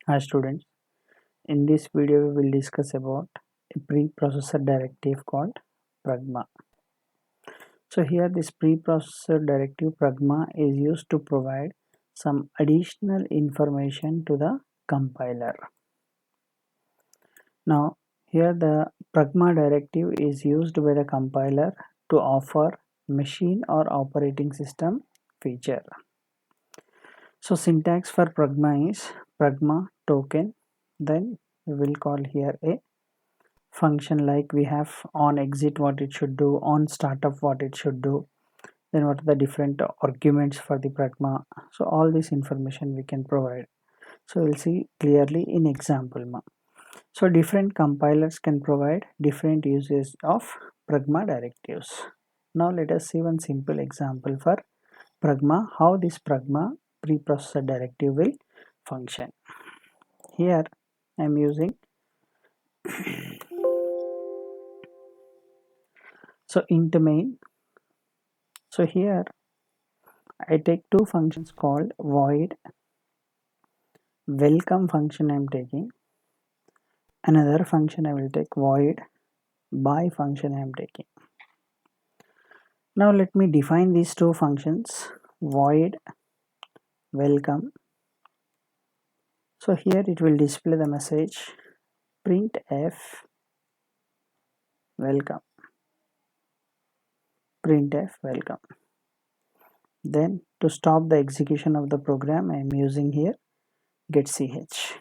Hi students, in this video we will discuss about a preprocessor directive called pragma. So here this preprocessor directive pragma is used to provide some additional information to the compiler. Now here the pragma directive is used by the compiler to offer machine or operating system feature. So syntax for pragma is pragma token, then we will call here a function like we have on exit what it should do, on startup what it should do, then what are the different arguments for the pragma. So all this information we can provide. So we'll see clearly in example. So different compilers can provide different uses of pragma directives. Now let us see one simple example for pragma, how this pragma preprocessor directive will function. Here I am using int main. So here I take two functions called void welcome function I am taking, another function I will take void buy function I am taking. Now let me define these two functions void welcome. So here it will display the message printf welcome, printf welcome. Then to stop the execution of the program I am using here getch.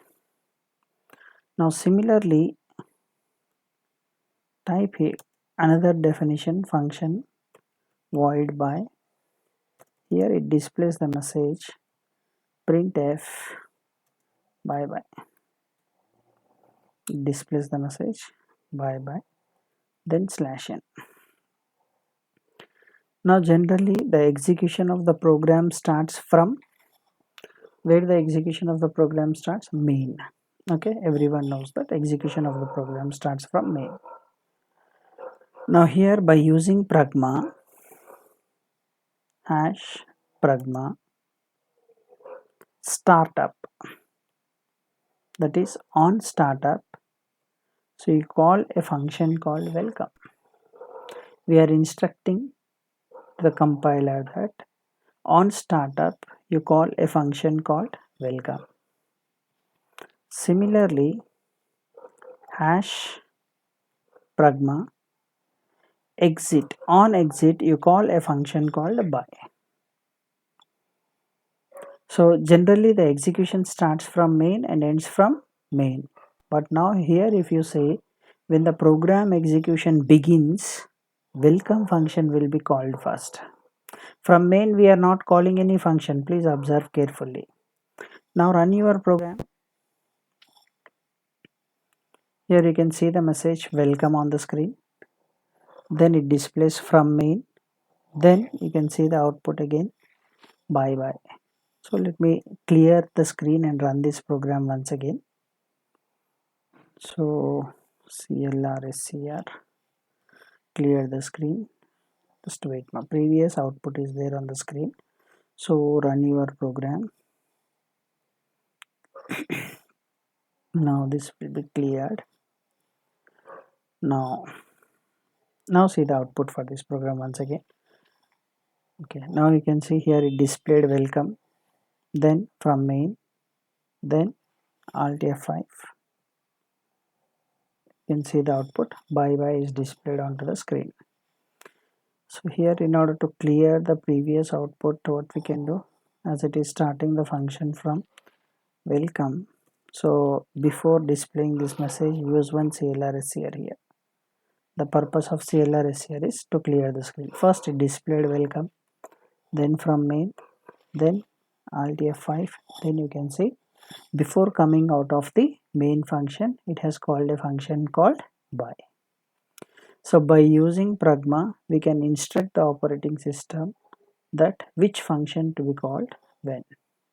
Now similarly type here another definition function void by. Here it displays the message printf bye bye. It displays the message bye bye, then /n. Now generally the execution of the program starts from where the execution of the program starts, main. Okay, everyone knows that execution of the program starts from main. Now here by using pragma hash pragma startup, that is on startup, so you call a function called welcome. We are instructing the compiler that on startup you call a function called welcome. Similarly hash pragma exit, on exit you call a function called buy. So generally the execution starts from main and ends from main, but now here if you say when the program execution begins, welcome function will be called first. From main we are not calling any function, please observe carefully. Now run your program. Here you can see the message welcome on the screen, then it displays from main, then you can see the output again bye bye. So let me clear the screen and run this program once again. So clr clear the screen, just wait, my previous output is there on the screen. So run your program. Now this will be cleared. Now see the output for this program once again. Okay, now you can see here it displayed welcome, then from main, then alt F5. You can see the output bye bye is displayed onto the screen. So here in order to clear the previous output, what we can do, as it is starting the function from welcome, so before displaying this message use one clr here. The purpose of clr is to clear the screen. First it displayed welcome, then from main, then alt F5, then you can see before coming out of the main function it has called a function called buy. So by using pragma we can instruct the operating system that which function to be called when,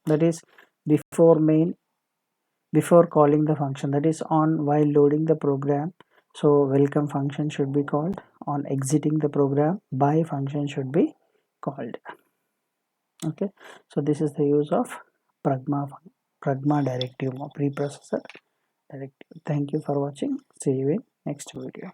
that is before main, before calling the function, that is on while loading the program, so welcome function should be called. On exiting the program, buy function should be called. Okay, so this is the use of pragma Pragma directive preprocessor directive. Thank you for watching. See you in next video.